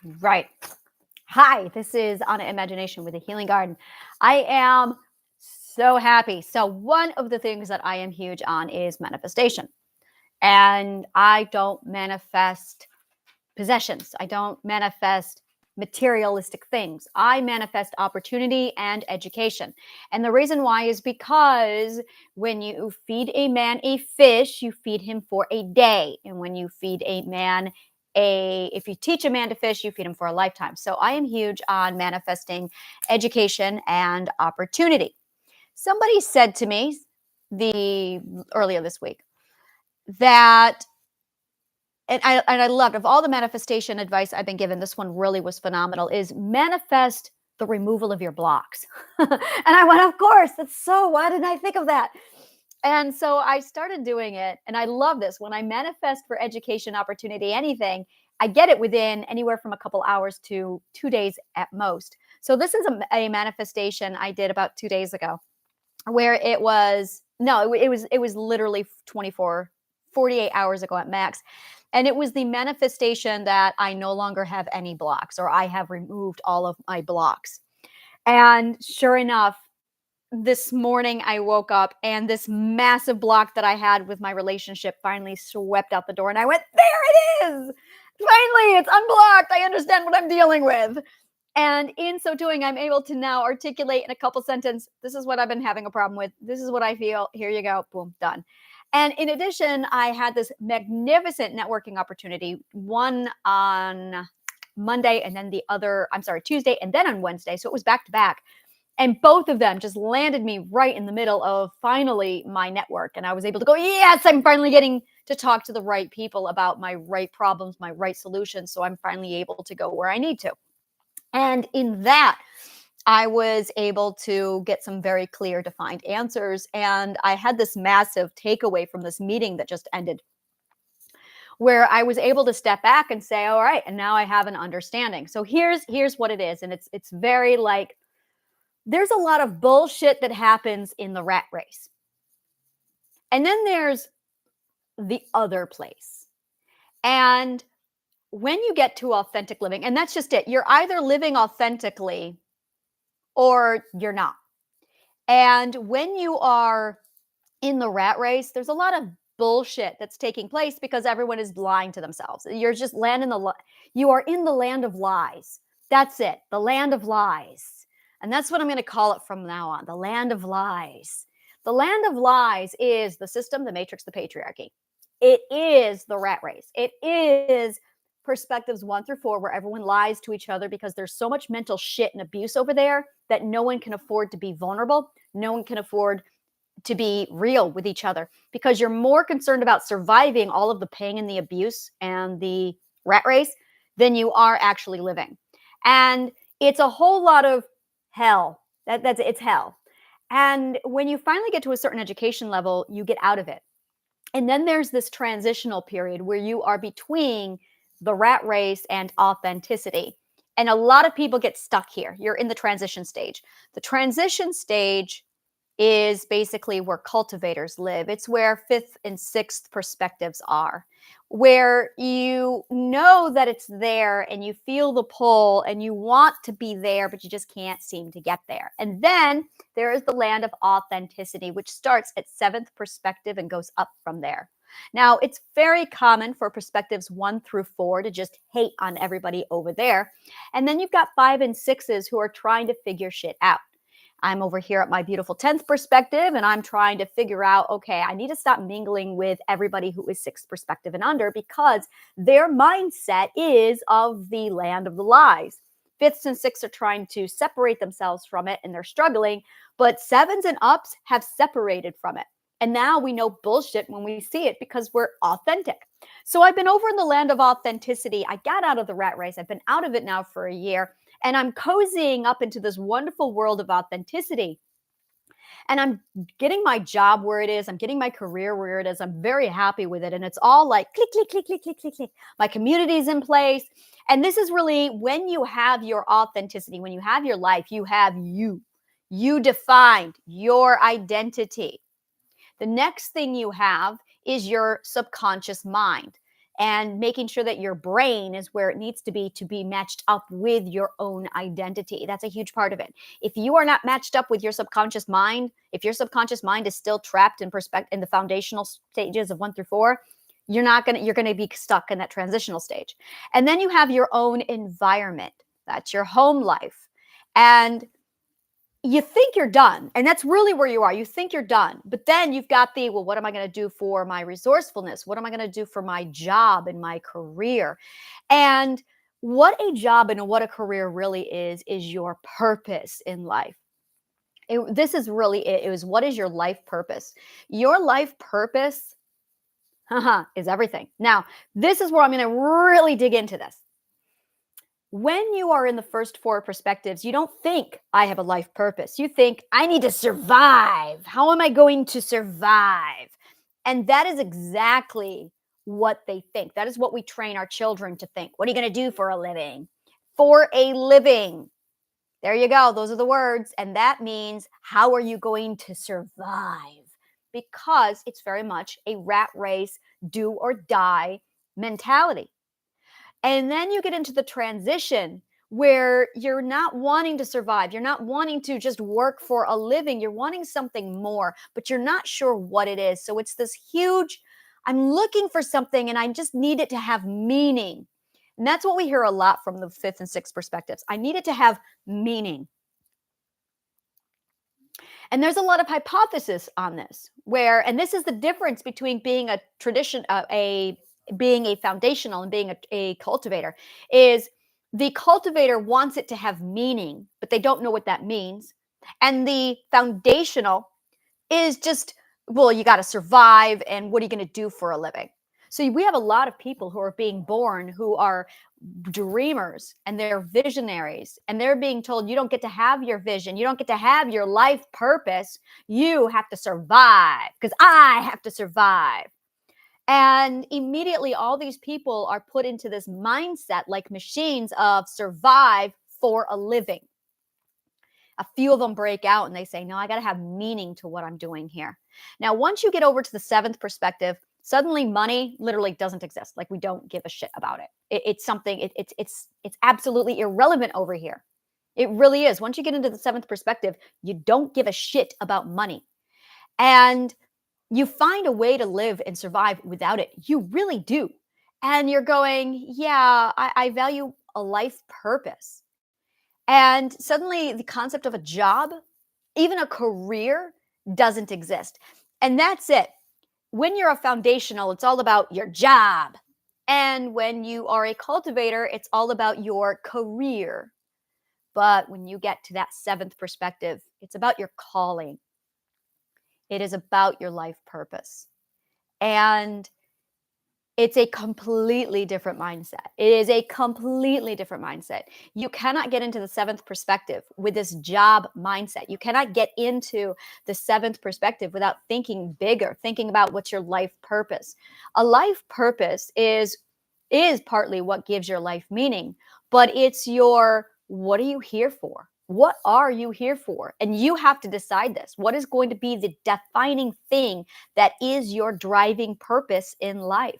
Right. Hi, this is Anna Imagination with the Healing Garden. I am so happy. So, one of the things that I am huge on is manifestation. And I don't manifest possessions, I don't manifest materialistic things. I manifest opportunity and education. And the reason why is because when you feed a man a fish, you feed him for a day. And when you feed a man if you teach a man to fish, you feed him for a lifetime. So I am huge on manifesting education and opportunity. Somebody said to me the earlier this week that and I loved, of all the manifestation advice I've been given, this one really was phenomenal, is manifest the removal of your blocks. And I went, of course, that's so, why didn't I think of that? And so I started doing it. And I love this. When I manifest for education, opportunity, anything, I get it within anywhere from a couple hours to 2 days at most. So this is a manifestation I did about 2 days ago where it was, no, it was literally 48 hours ago at max. And it was the manifestation that I no longer have any blocks, or I have removed all of my blocks. And sure enough, this morning I woke up and this massive block that I had with my relationship finally swept out the door. And I went, there it is. Finally, it's unblocked. I understand what I'm dealing with. And in so doing, I'm able to now articulate in a couple sentences, this is what I've been having a problem with. This is what I feel. Here you go. Boom, done. And in addition, I had this magnificent networking opportunity, one on Monday and then the other, Tuesday and then on Wednesday. So it was back to back. And both of them just landed me right in the middle of finally my network. And I was able to go, yes, I'm finally getting to talk to the right people about my right problems, my right solutions. So I'm finally able to go where I need to. And in that, I was able to get some very clear, defined answers. And I had this massive takeaway from this meeting that just ended, where I was able to step back and say, all right, and now I have an understanding. So here's what it is. And it's very like, there's a lot of bullshit that happens in the rat race. And then there's the other place. And when you get to authentic living, and that's just it, you're either living authentically or you're not. And when you are in the rat race, there's a lot of bullshit that's taking place because everyone is lying to themselves. You're just you are in the land of lies. That's it, the land of lies. And that's what I'm going to call it from now on, the land of lies. The land of lies is the system, the matrix, the patriarchy. It is the rat race. It is perspectives 1 through 4, where everyone lies to each other because there's so much mental shit and abuse over there that no one can afford to be vulnerable. No one can afford to be real with each other because you're more concerned about surviving all of the pain and the abuse and the rat race than you are actually living. And it's a whole lot of hell. It's hell. And when you finally get to a certain education level, you get out of it. And then there's this transitional period where you are between the rat race and authenticity. And a lot of people get stuck here. You're in the transition stage. The transition stage is basically where cultivators live. It's where 5th and 6th perspectives are, where you know that it's there and you feel the pull and you want to be there, but you just can't seem to get there. And then there is the land of authenticity, which starts at 7th perspective and goes up from there. Now, it's very common for perspectives 1 through 4 to just hate on everybody over there. And then you've got 5 and 6s who are trying to figure shit out. I'm over here at my beautiful 10th perspective, and I'm trying to figure out, okay, I need to stop mingling with everybody who is 6th perspective and under because their mindset is of the land of the lies. 5ths and 6ths are trying to separate themselves from it, and they're struggling, but 7s and ups have separated from it. And now we know bullshit when we see it because we're authentic. So I've been over in the land of authenticity. I got out of the rat race. I've been out of it now for a year. And I'm cozying up into this wonderful world of authenticity. And I'm getting my job where it is. I'm getting my career where it is. I'm very happy with it. And it's all like click, click, click, click, click, click, click. My community's in place. And this is really when you have your authenticity, when you have your life, you have you. You defined your identity. The next thing you have is your subconscious mind. and making sure that your brain is where it needs to be matched up with your own identity. That's a huge part of it. If you are not matched up with your subconscious mind, if your subconscious mind is still trapped in the foundational stages of 1 through 4, you're going to be stuck in that transitional stage. And then you have your own environment. That's your home life. And you think you're done, and that's really where you are. You think you're done, but then you've got well, what am I going to do for my resourcefulness? What am I going to do for my job and my career? And what a job and what a career really is your purpose in life. This is really it. It was, what is your life purpose? Your life purpose is everything. Now, this is where I'm going to really dig into this. When you are in the first 4 perspectives, you don't think, I have a life purpose. You think, I need to survive. How am I going to survive? And that is exactly what they think. That is what we train our children to think. What are you going to do for a living? For a living. There you go. Those are the words. And that means, how are you going to survive? Because it's very much a rat race, do or die mentality. And then you get into the transition where you're not wanting to survive. You're not wanting to just work for a living. You're wanting something more, but you're not sure what it is. So it's this huge, I'm looking for something and I just need it to have meaning. And that's what we hear a lot from the 5th and 6th perspectives. I need it to have meaning. And there's a lot of hypothesis on this and this is the difference between being a tradition, being a foundational and being a cultivator, is the cultivator wants it to have meaning, but they don't know what that means. And the foundational is just, well, you got to survive. And what are you going to do for a living? So we have a lot of people who are being born who are dreamers and they're visionaries, and they're being told, you don't get to have your vision. You don't get to have your life purpose. You have to survive because I have to survive. And immediately all these people are put into this mindset like machines of survive for a living. A few of them break out and they say, no, I got to have meaning to what I'm doing here. Now, once you get over to the 7th perspective, suddenly money literally doesn't exist. Like, we don't give a shit about it. It's something, it's absolutely irrelevant over here. It really is. Once you get into the 7th perspective, you don't give a shit about money. And you find a way to live and survive without it. You really do. And you're going, yeah, I value a life purpose. And suddenly the concept of a job, even a career, doesn't exist. And that's it. When you're a foundational, it's all about your job. And when you are a cultivator, it's all about your career. But when you get to that 7th perspective, it's about your calling. It is about your life purpose. And it's a completely different mindset. It is a completely different mindset. You cannot get into the 7th perspective with this job mindset. You cannot get into the 7th perspective without thinking bigger, thinking about what's your life purpose. A life purpose is partly what gives your life meaning, but it's what are you here for? What are you here for? And you have to decide this. What is going to be the defining thing that is your driving purpose in life?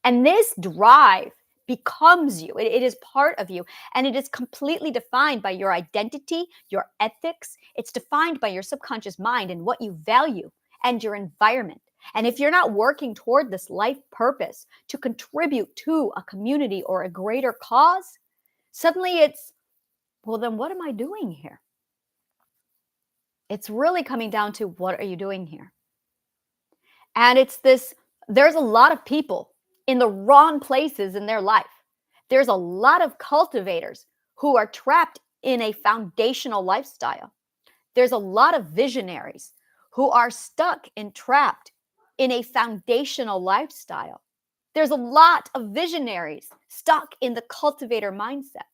And this drive becomes you. It is part of you. And it is completely defined by your identity, your ethics. It's defined by your subconscious mind and what you value and your environment. And if you're not working toward this life purpose to contribute to a community or a greater cause, suddenly it's, well, then what am I doing here? It's really coming down to, what are you doing here? And it's this, there's a lot of people in the wrong places in their life. There's a lot of cultivators who are trapped in a foundational lifestyle. There's a lot of visionaries who are stuck and trapped in a foundational lifestyle. There's a lot of visionaries stuck in the cultivator mindset.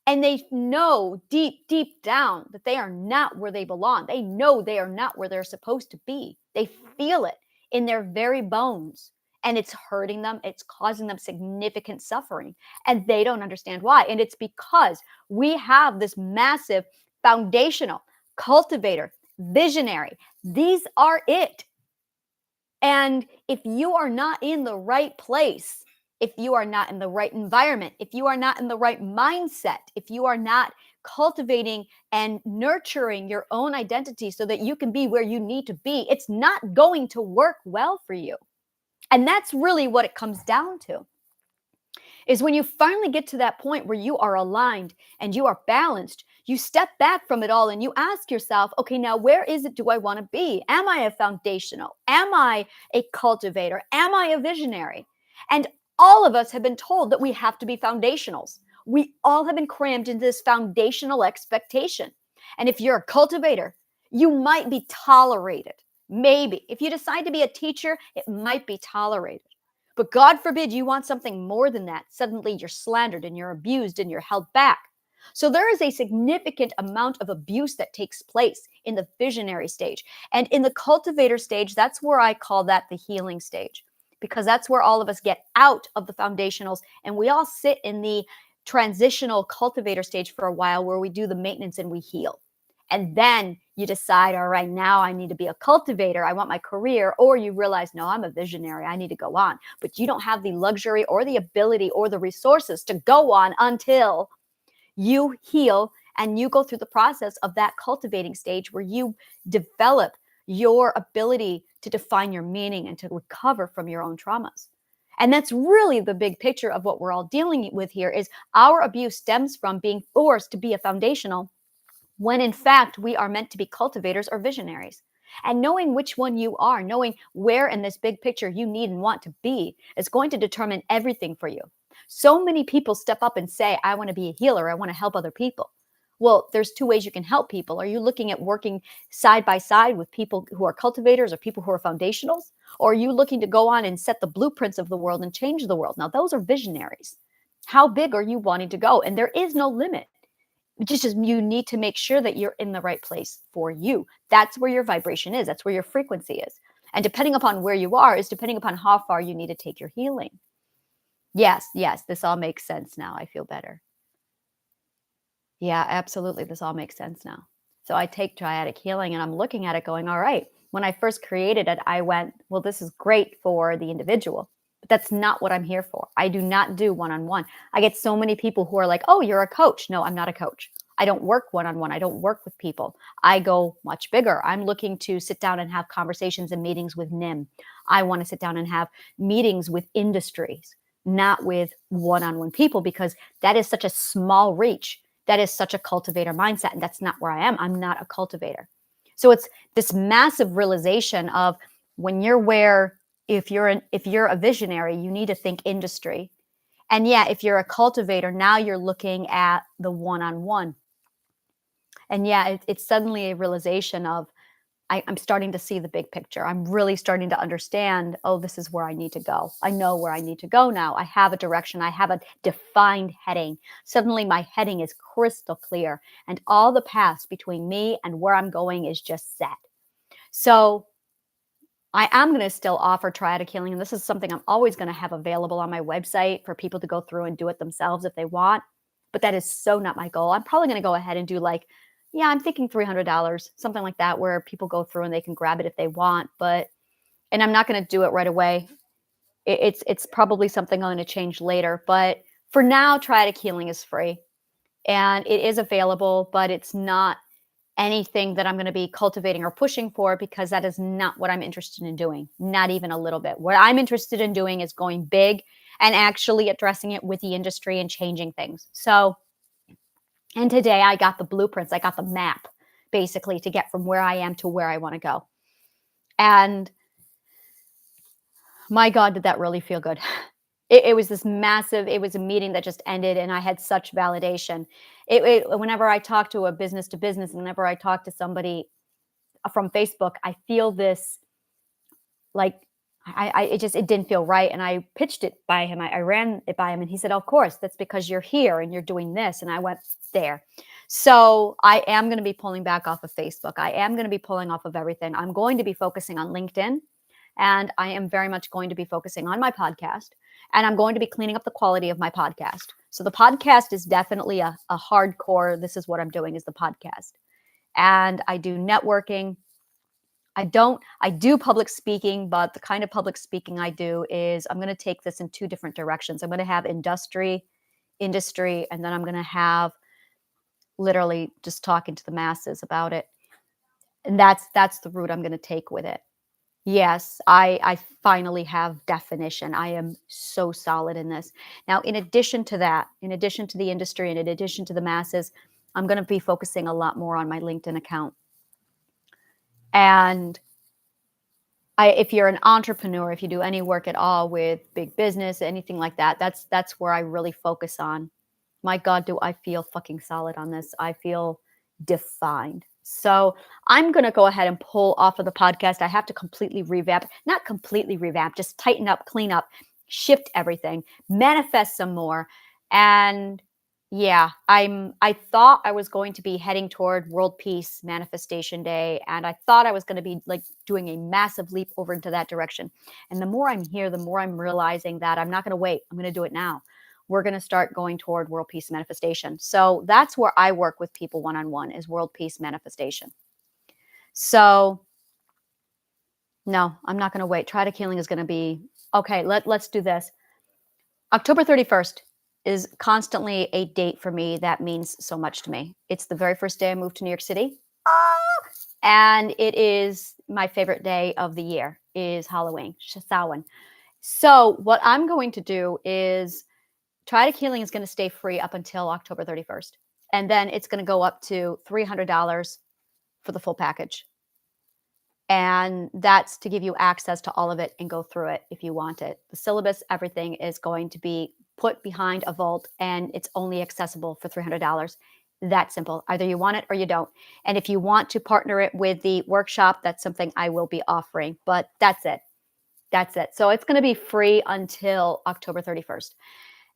And they know deep, deep down that they are not where they belong. They know they are not where they're supposed to be. They feel it in their very bones. And it's hurting them. It's causing them significant suffering. And they don't understand why. And it's because we have this massive foundational cultivator, visionary. These are it. And if you are not in the right place, if you are not in the right environment, if you are not in the right mindset, if you are not cultivating and nurturing your own identity so that you can be where you need to be, it's not going to work well for you. And that's really what it comes down to. Is when you finally get to that point where you are aligned and you are balanced, you step back from it all and you ask yourself, okay, now where is it do I want to be? Am I a foundational? Am I a cultivator? Am I a visionary? And all of us have been told that we have to be foundationals. We all have been crammed into this foundational expectation. And if you're a cultivator, you might be tolerated. Maybe. If you decide to be a teacher, it might be tolerated. But God forbid you want something more than that. Suddenly you're slandered and you're abused and you're held back. So there is a significant amount of abuse that takes place in the visionary stage. And in the cultivator stage, that's where I call that the healing stage, because that's where all of us get out of the foundationals and we all sit in the transitional cultivator stage for a while where we do the maintenance and we heal. And then you decide, all right, now I need to be a cultivator. I want my career. Or you realize, no, I'm a visionary. I need to go on. But you don't have the luxury or the ability or the resources to go on until you heal and you go through the process of that cultivating stage where you develop your ability to define your meaning and to recover from your own traumas. And that's really the big picture of what we're all dealing with here is our abuse stems from being forced to be a foundational when in fact we are meant to be cultivators or visionaries. And knowing which one you are, knowing where in this big picture you need and want to be is going to determine everything for you. So many people step up and say, I want to be a healer. I want to help other people. Well, there's two ways you can help people. Are you looking at working side by side with people who are cultivators or people who are foundationals? Or are you looking to go on and set the blueprints of the world and change the world? Now, those are visionaries. How big are you wanting to go? And there is no limit. Just you need to make sure that you're in the right place for you. That's where your vibration is. That's where your frequency is. And depending upon where you are is depending upon how far you need to take your healing. Yes, this all makes sense now. I feel better. Yeah, absolutely. This all makes sense now. So I take Triadic Healing and I'm looking at it going, all right, when I first created it, I went, well, this is great for the individual, but that's not what I'm here for. I do not do one-on-one. I get so many people who are like, oh, you're a coach. No, I'm not a coach. I don't work one-on-one. I don't work with people. I go much bigger. I'm looking to sit down and have conversations and meetings with NIM. I want to sit down and have meetings with industries, not with one-on-one people, because that is such a small reach. That is such a cultivator mindset. And that's not where I am. I'm not a cultivator. So it's this massive realization of when you're where, if you're a visionary, you need to think industry. And yeah, if you're a cultivator, now you're looking at the one-on-one. And yeah, it's suddenly a realization of, I'm starting to see the big picture. I'm really starting to understand, oh, this is where I need to go. I know where I need to go now. I have a direction. I have a defined heading. Suddenly my heading is crystal clear and all the paths between me and where I'm going is just set. So I am going to still offer Triadic Healing. And this is something I'm always going to have available on my website for people to go through and do it themselves if they want. But that is so not my goal. I'm probably going to go ahead and do I'm thinking $300, something like that, where people go through and they can grab it if they want. And I'm not going to do it right away. It's probably something I'm going to change later. But for now, Triadic Healing is free. And it is available, but it's not anything that I'm going to be cultivating or pushing for, because that is not what I'm interested in doing. Not even a little bit. What I'm interested in doing is going big and actually addressing it with the industry and changing things. And today I got the blueprints. I got the map, basically, to get from where I am to where I want to go. And my God, did that really feel good. It was this massive, it was a meeting that just ended and I had such validation. Whenever I talk to business, whenever I talk to somebody from Facebook, I feel this like, it didn't feel right. And I pitched it by him. I ran it by him and he said, of course, that's because you're here and you're doing this. And I went there. So I am going to be pulling back off of Facebook. I am going to be pulling off of everything. I'm going to be focusing on LinkedIn and I am very much going to be focusing on my podcast and I'm going to be cleaning up the quality of my podcast. So the podcast is definitely a hardcore. This is what I'm doing is the podcast. And I do networking. I do public speaking, but the kind of public speaking I do is I'm going to take this in two different directions. I'm going to have industry, and then I'm going to have literally just talking to the masses about it. And that's the route I'm going to take with it. Yes, I finally have definition. I am so solid in this. Now, in addition to that, in addition to the industry and in addition to the masses, I'm going to be focusing a lot more on my LinkedIn account. And if you're an entrepreneur, if you do any work at all with big business, anything like that, that's where I really focus on. My God, do I feel fucking solid on this. I feel defined. So I'm going to go ahead and pull off of the podcast. I have to completely revamp, not completely revamp, just tighten up, clean up, shift everything, manifest some more. And yeah, I thought I was going to be heading toward World Peace Manifestation Day, and I thought I was going to be like doing a massive leap over into that direction. And the more I'm here, the more I'm realizing that I'm not going to wait. I'm going to do it now. We're going to start going toward world peace manifestation. So that's where I work with people one-on-one, is world peace manifestation. So no, I'm not going to wait. Triadic Healing is going to be, okay, let's do this. October 31st is constantly a date for me that means so much to me. It's the very first day I moved to New York City. And it is my favorite day of the year, is Halloween, Samhain. So what I'm going to do is Triadic Healing is going to stay free up until October 31st. And then it's going to go up to $300 for the full package. And that's to give you access to all of it and go through it if you want it. The syllabus, everything is going to be put behind a vault, and it's only accessible for $300. That simple. Either you want it or you don't. And if you want to partner it with the workshop, that's something I will be offering. But that's it. That's it. So it's going to be free until October 31st.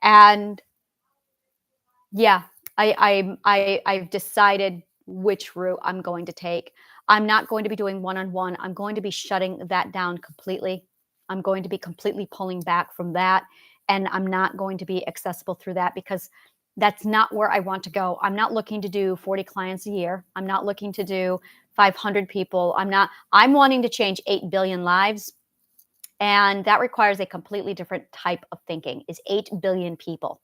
And yeah, I've decided which route I'm going to take. I'm not going to be doing one-on-one. I'm going to be shutting that down completely. I'm going to be completely pulling back from that. And I'm not going to be accessible through that, because that's not where I want to go. I'm not looking to do 40 clients a year. I'm not looking to do 500 people. I'm wanting to change 8 billion lives. And that requires a completely different type of thinking, is 8 billion people.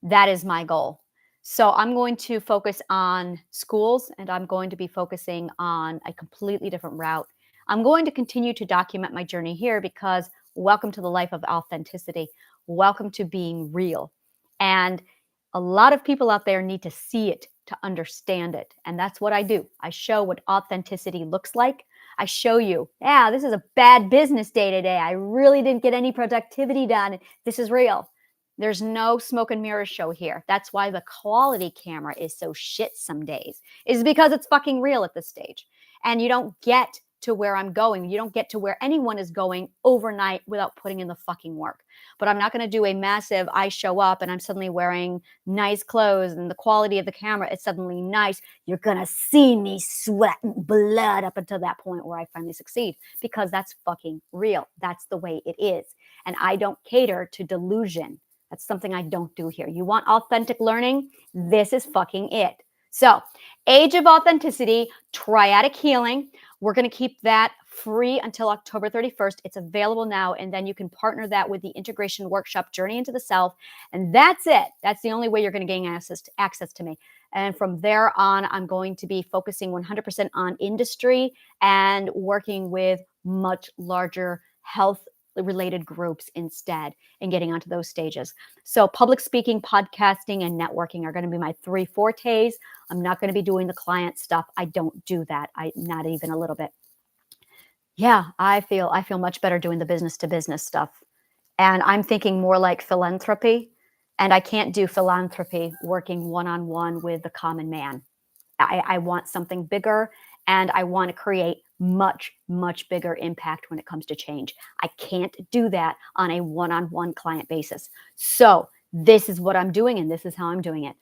That is my goal. So I'm going to focus on schools, and I'm going to be focusing on a completely different route. I'm going to continue to document my journey here, because welcome to the life of authenticity. Welcome to being real. And a lot of people out there need to see it to understand it. And that's what I do. I show what authenticity looks like. I show you, yeah, this is a bad business day today. I really didn't get any productivity done. This is real. There's no smoke and mirror show here. That's why the quality camera is so shit some days, is because it's fucking real at this stage. And you don't get to where I'm going. You don't get to where anyone is going overnight without putting in the fucking work. But I'm not going to do a massive, I show up and I'm suddenly wearing nice clothes and the quality of the camera is suddenly nice. You're going to see me sweating blood up until that point where I finally succeed, because that's fucking real. That's the way it is. And I don't cater to delusion. That's something I don't do here. You want authentic learning? This is fucking it. So, Age of Authenticity, Triadic Healing. We're going to keep that free until October 31st. It's available now, and then you can partner that with the integration workshop, Journey into the Self, and that's it. That's the only way you're going to gain access to me. And from there on, I'm going to be focusing 100% on industry and working with much larger health related groups instead, and getting onto those stages. So public speaking, podcasting, and networking are going to be my 3 fortes. I'm not going to be doing the client stuff. I don't do that. Not even a little bit. Yeah, I feel much better doing the business to business stuff. And I'm thinking more like philanthropy. And I can't do philanthropy working one-on-one with the common man. I want something bigger, and I want to create much, much bigger impact when it comes to change. I can't do that on a one-on-one client basis. So this is what I'm doing, and this is how I'm doing it.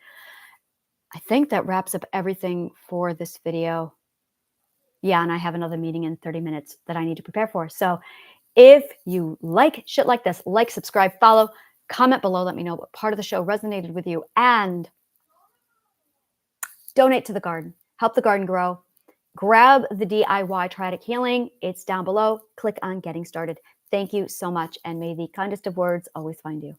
I think that wraps up everything for this video. Yeah, and I have another meeting in 30 minutes that I need to prepare for. So if you like shit like this, like, subscribe, follow, comment below, let me know what part of the show resonated with you, and donate to the garden. Help the garden grow. grab the DIY Triadic Healing. It's down below. Click on Getting Started. Thank you so much, and may the kindest of words always find you.